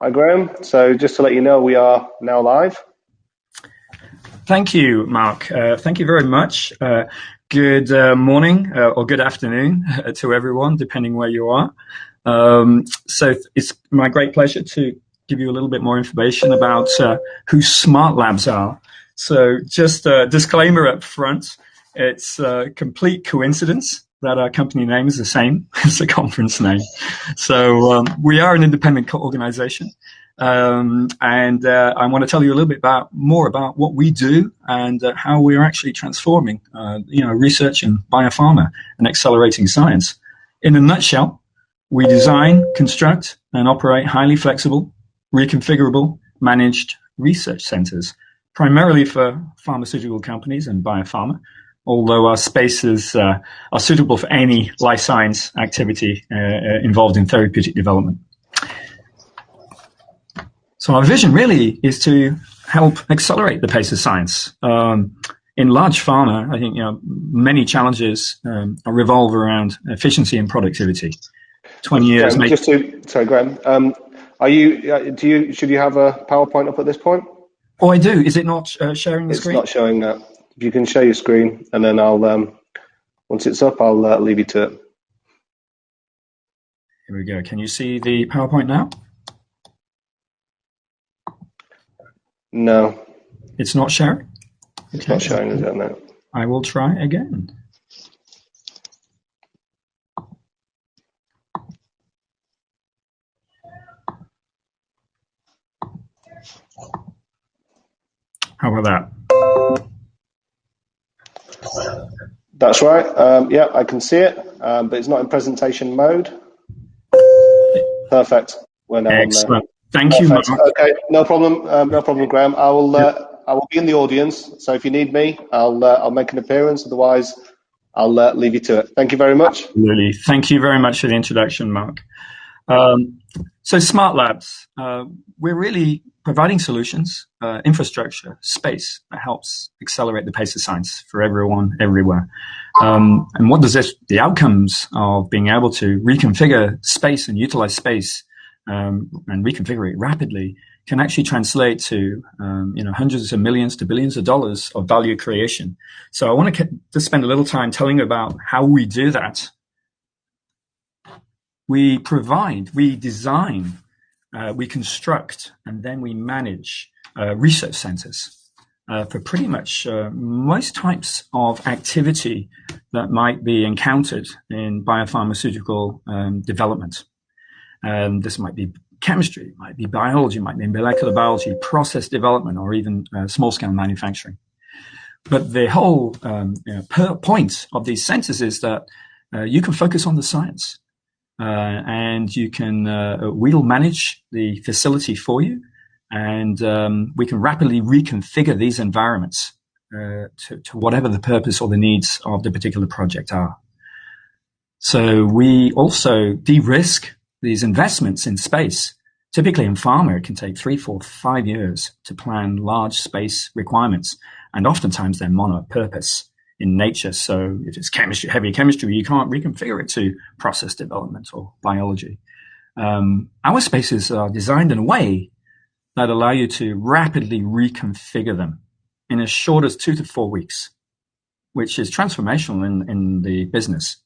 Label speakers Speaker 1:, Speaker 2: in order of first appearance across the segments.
Speaker 1: Hi, Graham. So just to let you know, we are now live.
Speaker 2: Thank you, Mark. Thank you very much. Good morning or good afternoon to everyone, depending where you are. So it's my great pleasure to give you a little bit more information about who SmartLabs are. So just a disclaimer up front, it's a complete coincidence that our company name is the same as the conference name. So we are an independent organization. And I want to tell you a little bit more about what we do and how we're actually transforming, research in biopharma and accelerating science. In a nutshell, we design, construct, and operate highly flexible, reconfigurable, managed research centers, primarily for pharmaceutical companies and biopharma, although our spaces are suitable for any life science activity involved in therapeutic development. So our vision really is to help accelerate the pace of science. In large pharma, I think many challenges revolve around efficiency and productivity. 20 years.
Speaker 1: Sorry, Graham. Should you have a PowerPoint up at this point?
Speaker 2: Oh, I do. Is it not sharing the screen?
Speaker 1: It's not showing that. If you can share your screen, and then I'll once it's up, I'll leave you to it.
Speaker 2: Here we go. Can you see the PowerPoint now?
Speaker 1: No.
Speaker 2: It's not sharing?
Speaker 1: It's not showing, is it? No.
Speaker 2: I will try again. How about that?
Speaker 1: That's right. Yeah, I can see it, but it's not in presentation mode. Perfect. We're now
Speaker 2: Excellent. Thank you, Mark.
Speaker 1: Okay, no problem. No problem, Graham. I will be in the audience, so if you need me, I'll make an appearance. Otherwise, I'll leave you to it. Thank you very much.
Speaker 2: Absolutely. Thank you very much for the introduction, Mark. So SmartLabs, we're really providing solutions, infrastructure, space that helps accelerate the pace of science for everyone, everywhere. And what does the outcomes of being able to reconfigure space and utilize space and reconfigure it rapidly can actually translate to hundreds of millions to billions of dollars of value creation. So I want to spend a little time telling you about how we do that. We provide, we design, we construct, and then we manage research centers for pretty much most types of activity that might be encountered in biopharmaceutical development. This might be chemistry, it might be biology, it might be molecular biology, process development, or even small-scale manufacturing. But the whole point of these centers is that you can focus on the science. And you can, we'll manage the facility for you, and we can rapidly reconfigure these environments to whatever the purpose or the needs of the particular project are. So we also de-risk these investments in space. Typically in pharma, it can take 3, 4, 5 years to plan large space requirements, and oftentimes they're mono-purpose in nature. So if it's chemistry, heavy chemistry, you can't reconfigure it to process development or biology. Our spaces are designed in a way that allow you to rapidly reconfigure them in as short as 2 to 4 weeks, which is transformational in the business.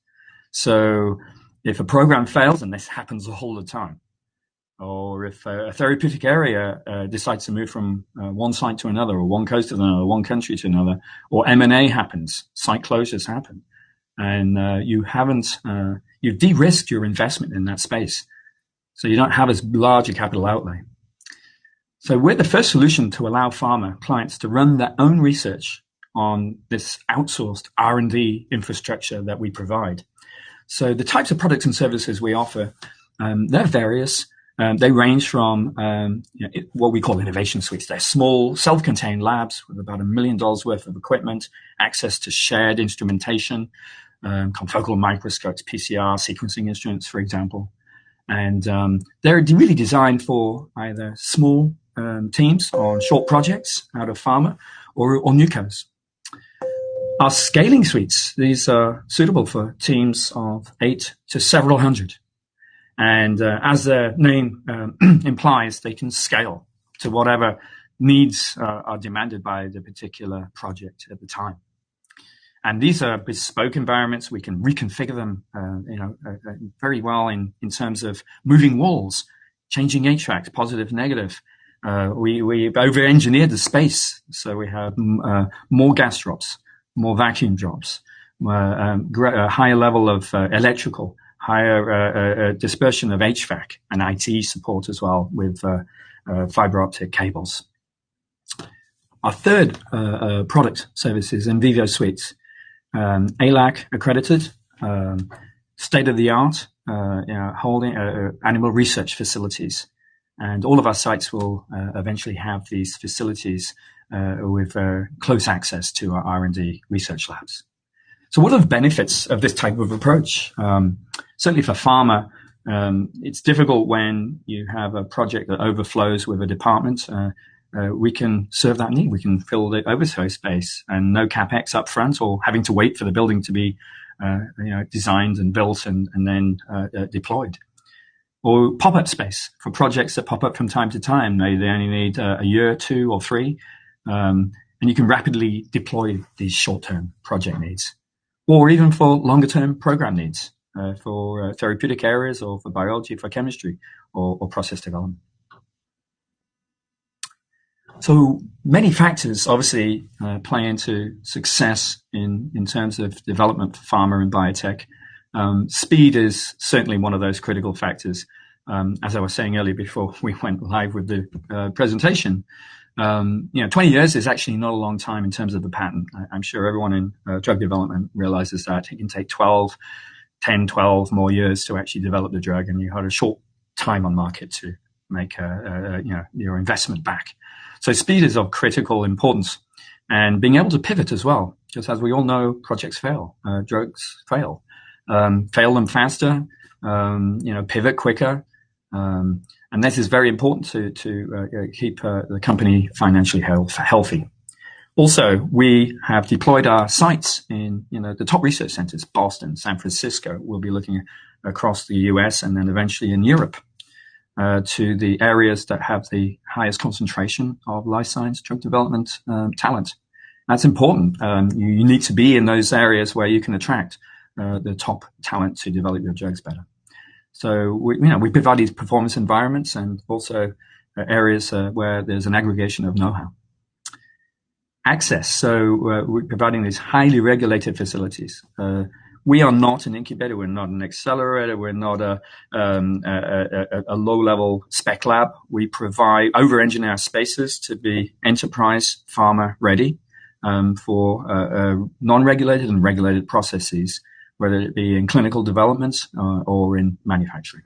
Speaker 2: So if a program fails, and this happens all the time, or if a therapeutic area decides to move from one site to another, or one coast to another, one country to another, or M&A happens, site closures happen, and you've de-risked your investment in that space, so you don't have as large a capital outlay. So we're the first solution to allow pharma clients to run their own research on this outsourced R&D infrastructure that we provide. So the types of products and services we offer, they're various. They range from what we call innovation suites. They're small, self-contained labs with about $1 million worth of equipment, access to shared instrumentation, confocal microscopes, PCR, sequencing instruments, for example. And they're really designed for either small teams on short projects out of pharma or newcomers. Our scaling suites, these are suitable for teams of 8 to several hundred. And as the name implies, they can scale to whatever needs are demanded by the particular project at the time. And these are bespoke environments. We can reconfigure them, very well in terms of moving walls, changing HVAC, positive, negative. We've over-engineered the space, so we have more gas drops, more vacuum drops, a higher level of electrical, higher dispersion of HVAC and IT support as well with fiber optic cables. Our third product service is NVIVO Suites. ALAC accredited, state-of-the-art, holding animal research facilities. And all of our sites will eventually have these facilities with close access to our R&D research labs. So what are the benefits of this type of approach? Certainly for pharma, it's difficult when you have a project that overflows with a department. We can serve that need. We can fill the overflow space and no capex up front or having to wait for the building to be designed and built and then deployed. Or pop-up space for projects that pop up from time to time. Maybe they only need a year, 2 or 3, and you can rapidly deploy these short-term project needs. Or even for longer-term program needs, for therapeutic areas or for biology, for chemistry, or process development. So many factors obviously play into success in terms of development for pharma and biotech. Speed is certainly one of those critical factors. As I was saying earlier before we went live with the presentation, 20 years is actually not a long time in terms of the patent. I'm sure everyone in drug development realizes that it can take 10, 12 more years to actually develop the drug, and you had a short time on market to make your investment back. So speed is of critical importance, and being able to pivot as well. Just as we all know, projects fail, drugs fail. Fail them faster, pivot quicker. And this is very important to keep the company financially healthy. Also, we have deployed our sites in the top research centers, Boston, San Francisco. We'll be looking across the US and then eventually in Europe to the areas that have the highest concentration of life science drug development talent. That's important. You need to be in those areas where you can attract the top talent to develop your drugs better. So we provide these performance environments and also areas where there's an aggregation of know-how. Access. So we're providing these highly regulated facilities. We are not an incubator. We're not an accelerator. We're not a low-level spec lab. We provide over-engineer spaces to be enterprise pharma ready for non-regulated and regulated processes, whether it be in clinical development or in manufacturing.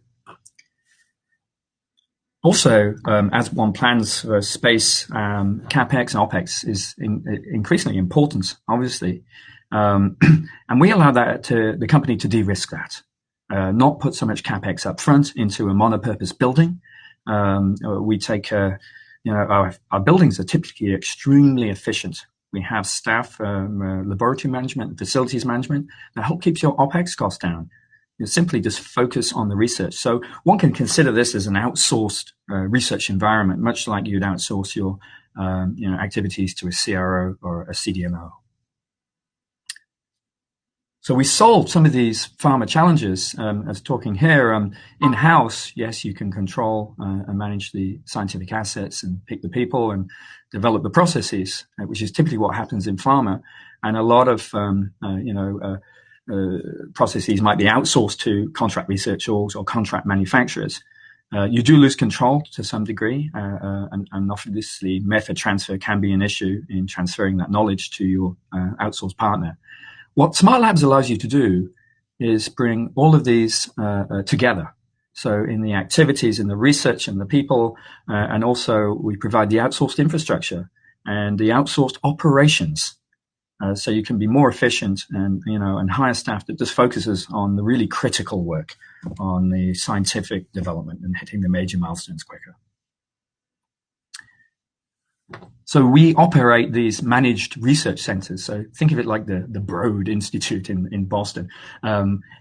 Speaker 2: Also, as one plans for space, CapEx and OpEx is increasingly important, obviously. And we allow that to the company to de-risk that, not put so much CapEx up front into a monopurpose building. We take, our buildings are typically extremely efficient. We have staff, laboratory management, facilities management that help keep your OpEx costs down. You simply just focus on the research. So one can consider this as an outsourced research environment, much like you'd outsource your activities to a CRO or a CDMO. So we solved some of these pharma challenges. As talking here, in-house, yes, you can control and manage the scientific assets and pick the people and develop the processes, which is typically what happens in pharma. And a lot of, processes might be outsourced to contract research orgs or contract manufacturers. You do lose control to some degree, and obviously method transfer can be an issue in transferring that knowledge to your outsourced partner. What SmartLabs allows you to do is bring all of these together. So in the activities, in the research and the people, and also we provide the outsourced infrastructure and the outsourced operations. So you can be more efficient and hire staff that just focuses on the really critical work, on the scientific development and hitting the major milestones quicker. So we operate these managed research centers. So think of it like the Broad Institute in Boston.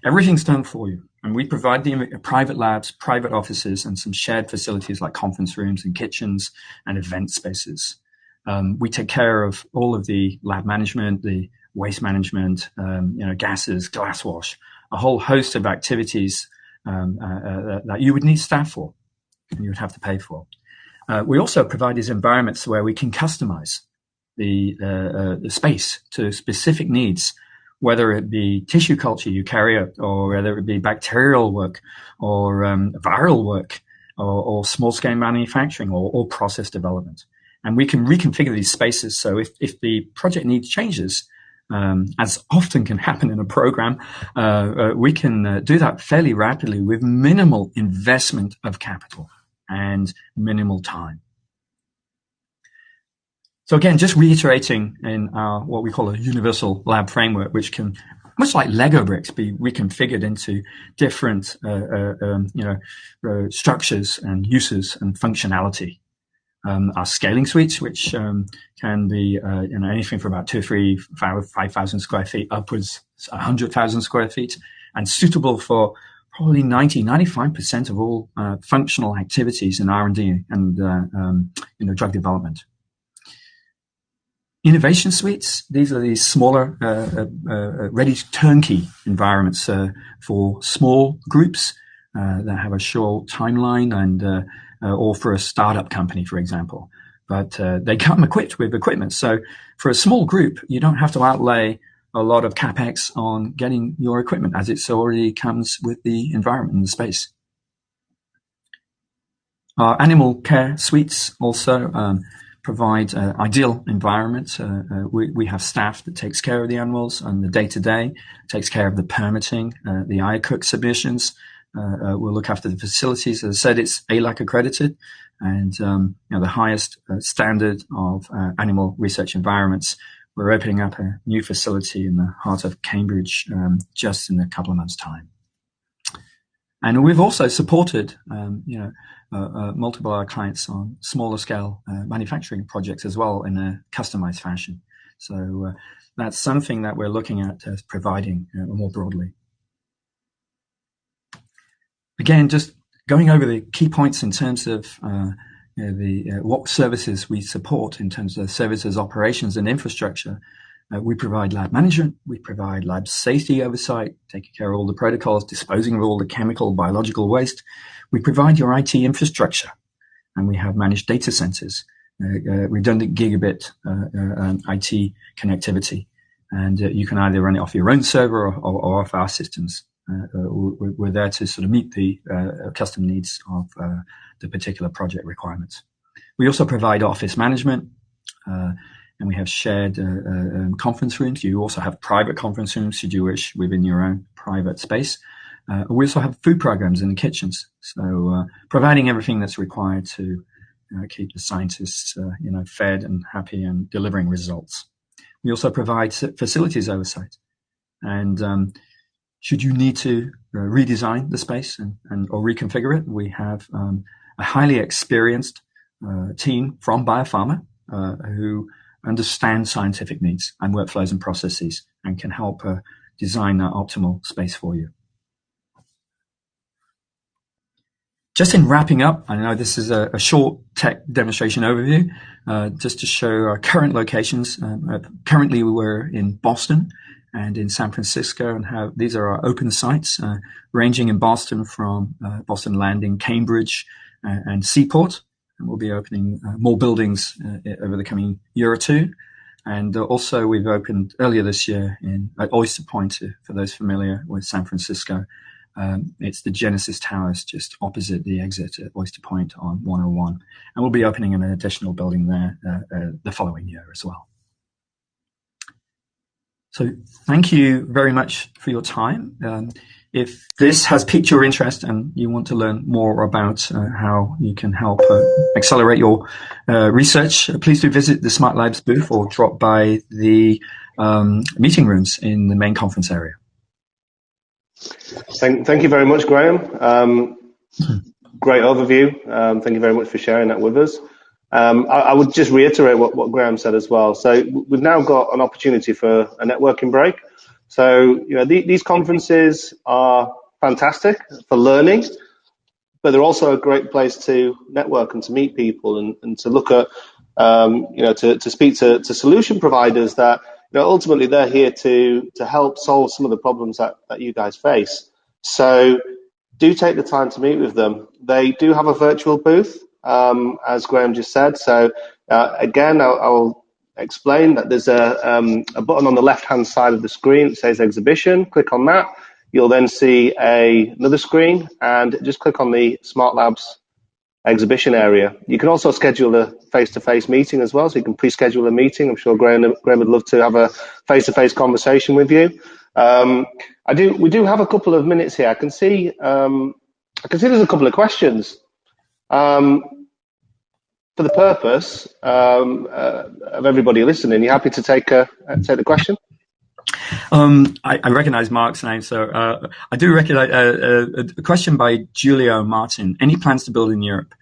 Speaker 2: Everything's done for you. And we provide the private labs, private offices, and some shared facilities like conference rooms and kitchens and event spaces. We take care of all of the lab management, the waste management, gases, glass wash, a whole host of activities that you would need staff for and you would have to pay for. We also provide these environments where we can customize the space to specific needs, whether it be tissue culture you carry out, or whether it be bacterial work, or viral work, or small-scale manufacturing, or process development. And we can reconfigure these spaces so if the project needs changes, as often can happen in a program, we can do that fairly rapidly with minimal investment of capital and minimal time. So again, just reiterating in our what we call a universal lab framework, which can, much like Lego bricks, be reconfigured into different structures and uses and functionality. Our scaling suites, which can be anything from about 2, 3, 5,000 square feet upwards 100,000 square feet, and suitable for probably 95% of all functional activities in R&D and drug development. Innovation suites, these are these smaller, ready turnkey environments for small groups that have a short timeline and or for a startup company, for example. But they come equipped with equipment. So for a small group, you don't have to outlay a lot of capex on getting your equipment, as it already comes with the environment and the space. Our animal care suites also provide ideal environments. We have staff that takes care of the animals on the day-to-day, takes care of the permitting, the IACUC submissions. We'll look after the facilities. As I said, it's ALAC accredited, and the highest standard of animal research environments. We're opening up a new facility in the heart of Cambridge just in a couple of months' time. And we've also supported, multiple of our clients on smaller scale manufacturing projects as well in a customized fashion. So that's something that we're looking at as providing more broadly. Again, just going over the key points in terms of what services we support in terms of services, operations, and infrastructure. We provide lab management, we provide lab safety oversight, taking care of all the protocols, disposing of all the chemical, biological waste. We provide your IT infrastructure, and we have managed data centers, redundant gigabit IT connectivity, and you can either run it off your own server or off our systems. We're there to sort of meet the custom needs of the particular project requirements. We also provide office management, and we have shared conference rooms. You also have private conference rooms, should you wish, within your own private space. We also have food programs in the kitchens, so providing everything that's required to keep the scientists fed and happy and delivering results. We also provide facilities oversight, and should you need to redesign the space or reconfigure it, we have a highly experienced team from biopharma who understand scientific needs and workflows and processes and can help design that optimal space for you. Just in wrapping up, I know this is a short tech demonstration overview, just to show our current locations. Currently, we're in Boston and in San Francisco, and these are our open sites, ranging in Boston from Boston Landing, Cambridge, and Seaport. And we'll be opening more buildings over the coming year or two. And also we've opened earlier this year at Oyster Point, for those familiar with San Francisco. It's the Genesis Towers just opposite the exit at Oyster Point on 101. And we'll be opening an additional building there the following year as well. So thank you very much for your time. If this has piqued your interest and you want to learn more about how you can help accelerate your research, please do visit the SmartLabs booth or drop by the meeting rooms in the main conference area.
Speaker 1: Thank you very much, Graham. Great overview. Thank you very much for sharing that with us. I would just reiterate what Graham said as well. So we've now got an opportunity for a networking break. So these conferences are fantastic for learning, but they're also a great place to network and to meet people and to look at, to speak to solution providers that, ultimately they're here to help solve some of the problems that you guys face. So do take the time to meet with them. They do have a virtual booth, as Graham just said. So again, I'll explain that there's a button on the left-hand side of the screen that says exhibition. Click on that. You'll then see another screen, and just click on the SmartLabs exhibition area. You can also schedule a face-to-face meeting as well, so you can pre-schedule a meeting. I'm sure Graham would love to have a face-to-face conversation with you. We do have a couple of minutes here. I can see there's a couple of questions. For the purpose of everybody listening, you happy to take the question?
Speaker 2: I recognize Mark's name, so I do recognize a question by Julio Martin. Any plans to build in Europe?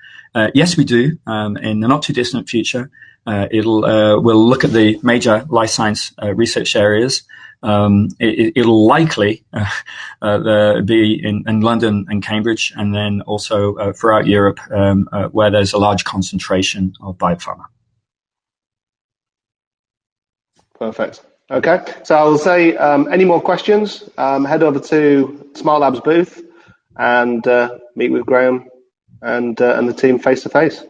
Speaker 2: Yes, we do. In the not too distant future, we'll look at the major life science research areas. It'll likely be in London and Cambridge, and then also throughout Europe, where there's a large concentration of biopharma.
Speaker 1: Perfect. Okay, so I'll say any more questions, head over to SmartLabs booth and meet with Graham and the team face to face.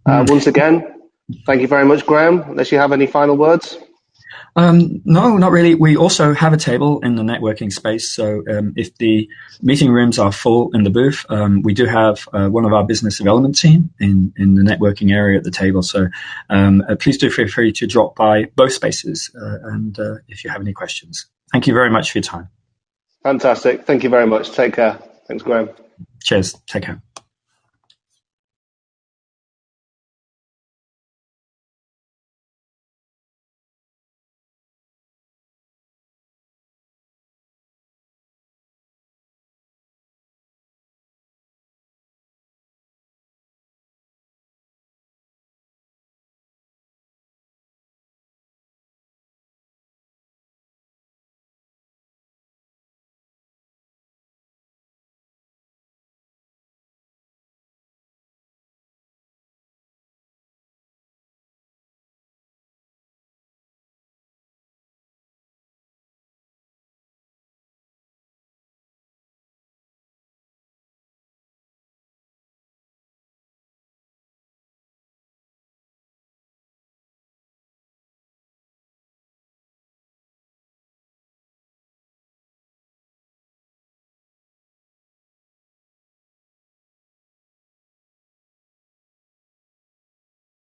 Speaker 1: Once again, thank you very much, Graham. Unless you have any final words.
Speaker 2: No, not really. We also have a table in the networking space. So if the meeting rooms are full in the booth, we do have one of our business development team in the networking area at the table. So please do feel free to drop by both spaces and if you have any questions. Thank you very much for your time.
Speaker 1: Fantastic. Thank you very much. Take care. Thanks, Graham.
Speaker 2: Cheers. Take care.